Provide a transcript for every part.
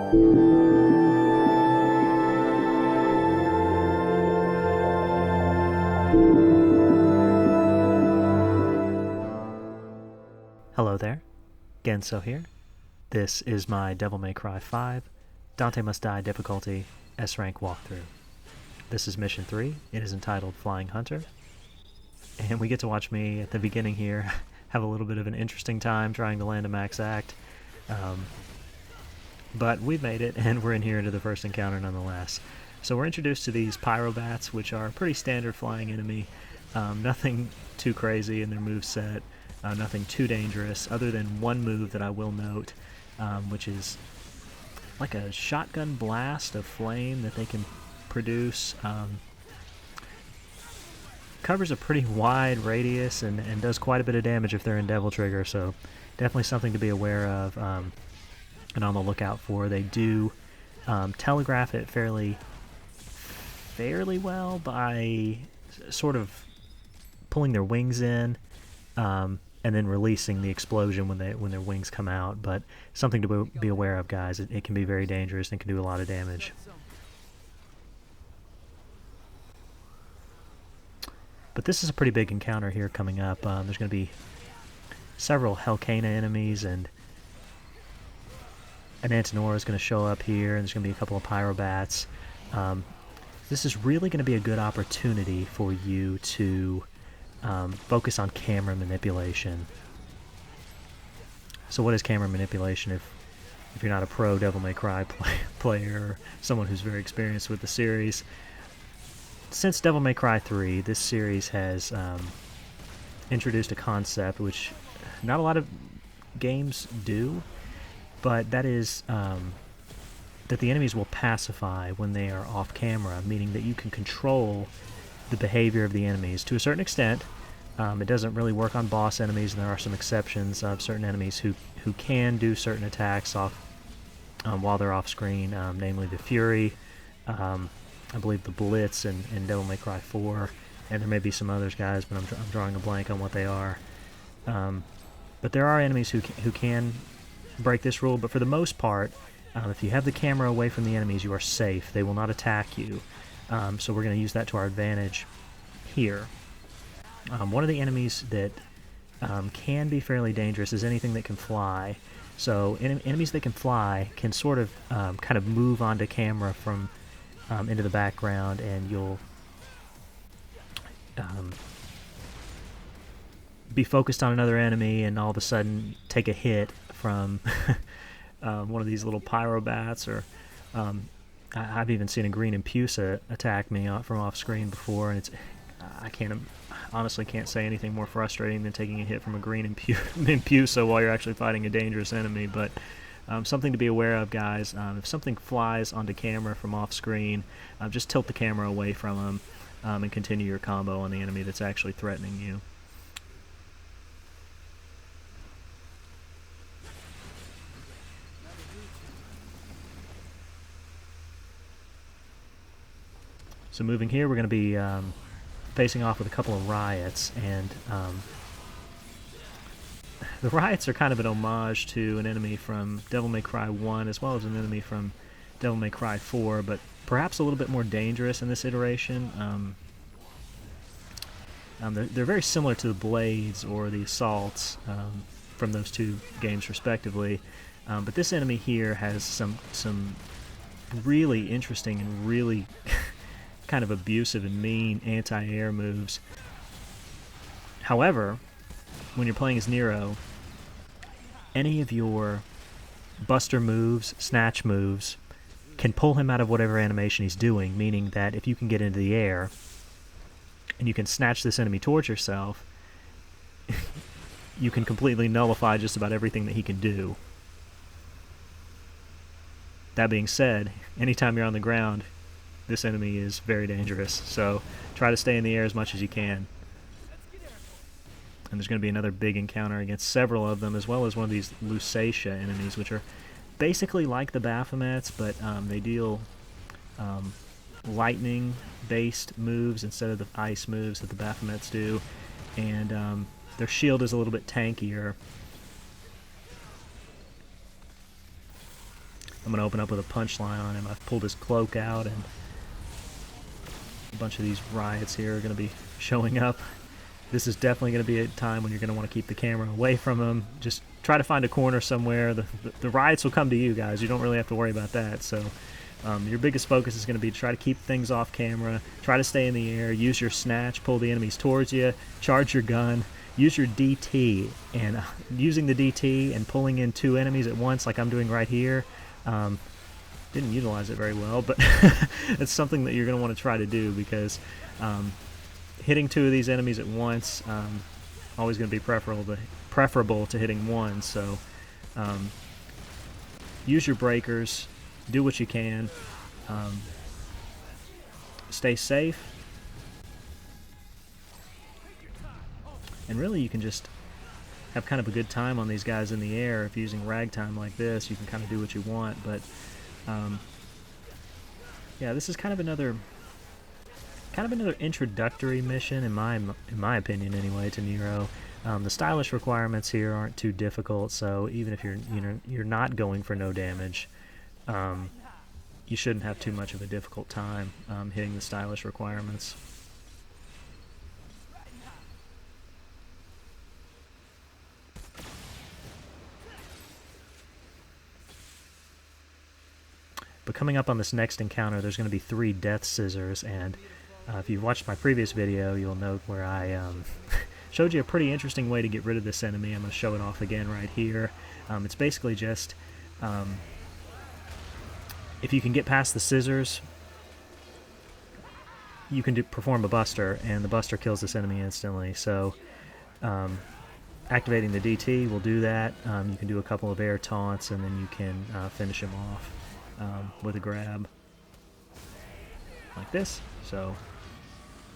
Hello there, Genso here. This is my Devil May Cry 5 Dante Must Die difficulty S-Rank walkthrough. This is Mission 3, it is entitled Flying Hunter, and we get to watch me at the beginning here have a little bit of an interesting time trying to land a max act, but we've made it and we're in here into the first encounter nonetheless. So we're introduced to these pyrobats, which are a pretty standard flying enemy, nothing too crazy in their moveset. Nothing too dangerous, other than one move that I will note, which is like a shotgun blast of flame that they can produce. Covers a pretty wide radius and does quite a bit of damage if they're in Devil Trigger, so definitely something to be aware of and on the lookout for. They do telegraph it fairly well by sort of pulling their wings in, and then releasing the explosion when their wings come out. But something to be aware of, guys. It can be very dangerous and can do a lot of damage. But this is a pretty big encounter here coming up. There's going to be several Hellcana enemies, and an Antinora is going to show up here, and there's going to be a couple of Pyrobats. This is really going to be a good opportunity for you to focus on camera manipulation. So what is camera manipulation if you're not a pro Devil May Cry player or someone who's very experienced with the series? Since Devil May Cry 3, this series has introduced a concept which not a lot of games do, but that is that the enemies will pacify when they are off camera, meaning that you can control the behavior of the enemies to a certain extent. It doesn't really work on boss enemies, and there are some exceptions of certain enemies who can do certain attacks off while they're off screen, namely the Fury, I believe the Blitz in Devil May Cry 4, and there may be some others, guys, but I'm drawing a blank on what they are. But there are enemies who can break this rule, but for the most part, if you have the camera away from the enemies, you are safe. They will not attack you. So we're going to use that to our advantage here. One of the enemies that can be fairly dangerous is anything that can fly. So enemies that can fly can sort of kind of move onto camera from into the background, and you'll be focused on another enemy and all of a sudden take a hit from one of these little Pyrobats, or I've even seen a green Impusa attack me from off screen before, and I honestly can't say anything more frustrating than taking a hit from a green Impusa while you're actually fighting a dangerous enemy. But something to be aware of, guys. If something flies onto camera from off screen, just tilt the camera away from them and continue your combo on the enemy that's actually threatening you. So moving here, we're going to be facing off with a couple of riots, and the riots are kind of an homage to an enemy from Devil May Cry 1 as well as an enemy from Devil May Cry 4, but perhaps a little bit more dangerous in this iteration. They're very similar to the Blades or the Assaults from those two games respectively, but this enemy here has some really interesting and really kind of abusive and mean anti-air moves. However, when you're playing as Nero, any of your buster moves, snatch moves, can pull him out of whatever animation he's doing, meaning that if you can get into the air and you can snatch this enemy towards yourself, you can completely nullify just about everything that he can do. That being said, anytime you're on the ground, this enemy is very dangerous, so try to stay in the air as much as you can. And there's going to be another big encounter against several of them, as well as one of these Lusatia enemies, which are basically like the Baphomets, but they deal lightning-based moves instead of the ice moves that the Baphomets do, and their shield is a little bit tankier. I'm going to open up with a punchline on him. I've pulled his cloak out, and a bunch of these riots here are going to be showing up. This is definitely going to be a time when you're going to want to keep the camera away from him. Just try to find a corner somewhere. The riots will come to you guys. You don't really have to worry about that. So your biggest focus is going to be to try to keep things off camera, try to stay in the air, use your snatch, pull the enemies towards you, charge your gun, use your DT. And using the DT and pulling in 2 enemies at once like I'm doing right here, didn't utilize it very well, but it's something that you're going to want to try to do, because hitting 2 of these enemies at once always going to be preferable to hitting 1. So use your breakers, do what you can, stay safe, and really you can just have kind of a good time on these guys in the air. If you're using ragtime like this, you can kind of do what you want. But yeah, this is kind of another introductory mission in my opinion anyway to Nero. The stylish requirements here aren't too difficult, so even if you're not going for no damage, you shouldn't have too much of a difficult time hitting the stylish requirements. But coming up on this next encounter, there's going to be 3 death scissors, and if you've watched my previous video, you'll note where I showed you a pretty interesting way to get rid of this enemy. I'm going to show it off again right here. It's basically just, if you can get past the scissors, you can perform a buster, and the buster kills this enemy instantly. So activating the DT will do that. You can do a couple of air taunts, and then you can finish him off with a grab like this. So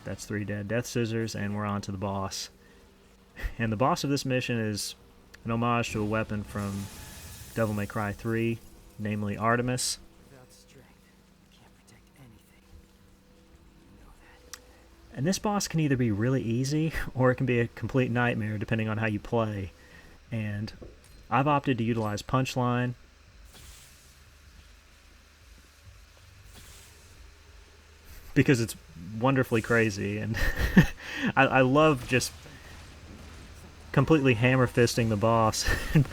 that's 3 dead death scissors, and we're on to the boss. And the boss of this mission is an homage to a weapon from Devil May Cry 3, namely Artemis. Without strength, can't protect anything. You know that. And this boss can either be really easy, or it can be a complete nightmare depending on how you play. And I've opted to utilize Punchline, because it's wonderfully crazy, and I love just completely hammer fisting the boss and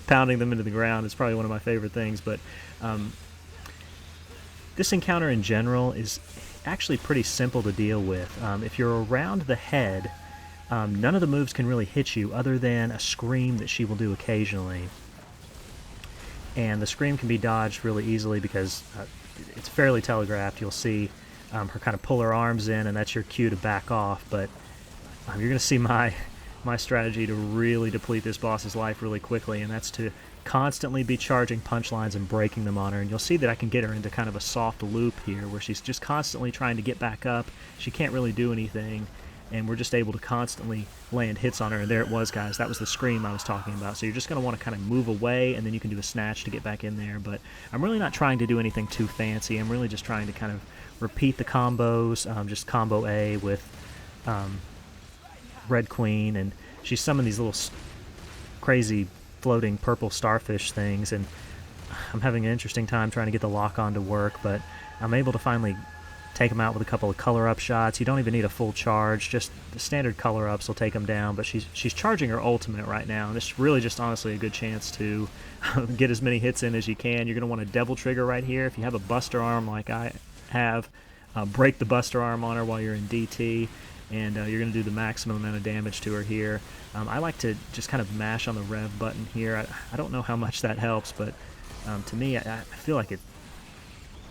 pounding them into the ground. It's probably one of my favorite things. But this encounter in general is actually pretty simple to deal with. If you're around the head, none of the moves can really hit you other than a scream that she will do occasionally. And the scream can be dodged really easily because it's fairly telegraphed. You'll see her kind of pull her arms in, and that's your cue to back off. But you're going to see my strategy to really deplete this boss's life really quickly, and that's to constantly be charging punchlines and breaking them on her. And you'll see that I can get her into kind of a soft loop here where she's just constantly trying to get back up. She can't really do anything, and we're just able to constantly land hits on her. And there it was, guys. That was the scream I was talking about. So you're just going to want to kind of move away, and then you can do a snatch to get back in there. But I'm really not trying to do anything too fancy. I'm really just trying to kind of repeat the combos, just combo A with Red Queen, and she summoned these little crazy floating purple starfish things, and I'm having an interesting time trying to get the lock-on to work, but I'm able to finally take them out with a couple of color-up shots. You don't even need a full charge, just the standard color-ups will take them down, but she's charging her ultimate right now, and this is really just honestly a good chance to get as many hits in as you can. You're going to want a devil trigger right here. If you have a buster arm like I have, break the buster arm on her while you're in DT, and you're going to do the maximum amount of damage to her here. I like to just kind of mash on the rev button here. I don't know how much that helps, but to me, I feel like it's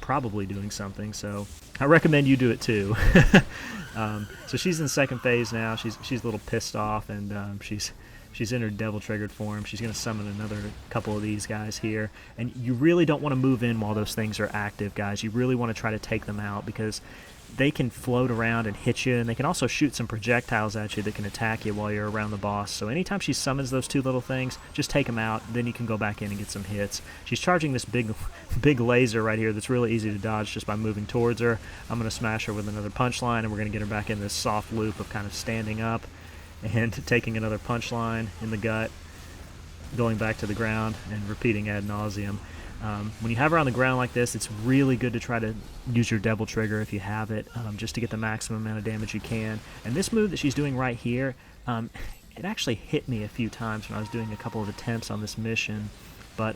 probably doing something, so I recommend you do it too. So she's in second phase now. She's a little pissed off, and she's in her devil triggered form. She's going to summon another couple of these guys here, and you really don't want to move in while those things are active, guys. You really want to try to take them out because they can float around and hit you, and they can also shoot some projectiles at you that can attack you while you're around the boss. So anytime she summons those 2 little things, just take them out, then you can go back in and get some hits. She's charging this big laser right here that's really easy to dodge just by moving towards her. I'm going to smash her with another punchline, and we're going to get her back in this soft loop of kind of standing up and taking another punchline in the gut, going back to the ground, and repeating ad nauseum. When you have her on the ground like this, it's really good to try to use your devil trigger if you have it, just to get the maximum amount of damage you can. And this move that she's doing right here, it actually hit me a few times when I was doing a couple of attempts on this mission, but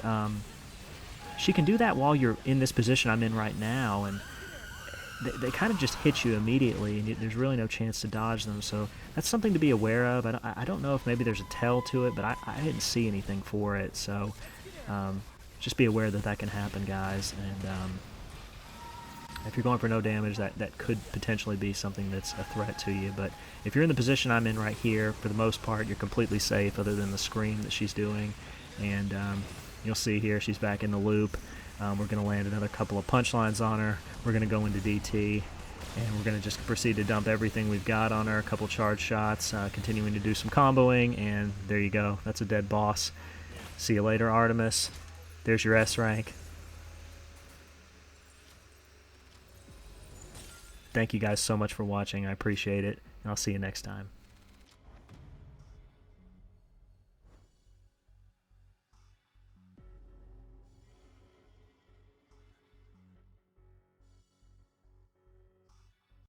she can do that while you're in this position I'm in right now, and they kind of just hit you immediately, and there's really no chance to dodge them, so that's something to be aware of. I don't know if maybe there's a tell to it, but I didn't see anything for it, so just be aware that that can happen, guys, and if you're going for no damage, that could potentially be something that's a threat to you. But if you're in the position I'm in right here, for the most part, you're completely safe other than the scream that she's doing. And you'll see here she's back in the loop. We're going to land another couple of punchlines on her. We're going to go into DT, and we're going to just proceed to dump everything we've got on her. A couple charge shots, continuing to do some comboing, and there you go. That's a dead boss. See you later, Artemis. There's your S rank. Thank you guys so much for watching. I appreciate it, and I'll see you next time.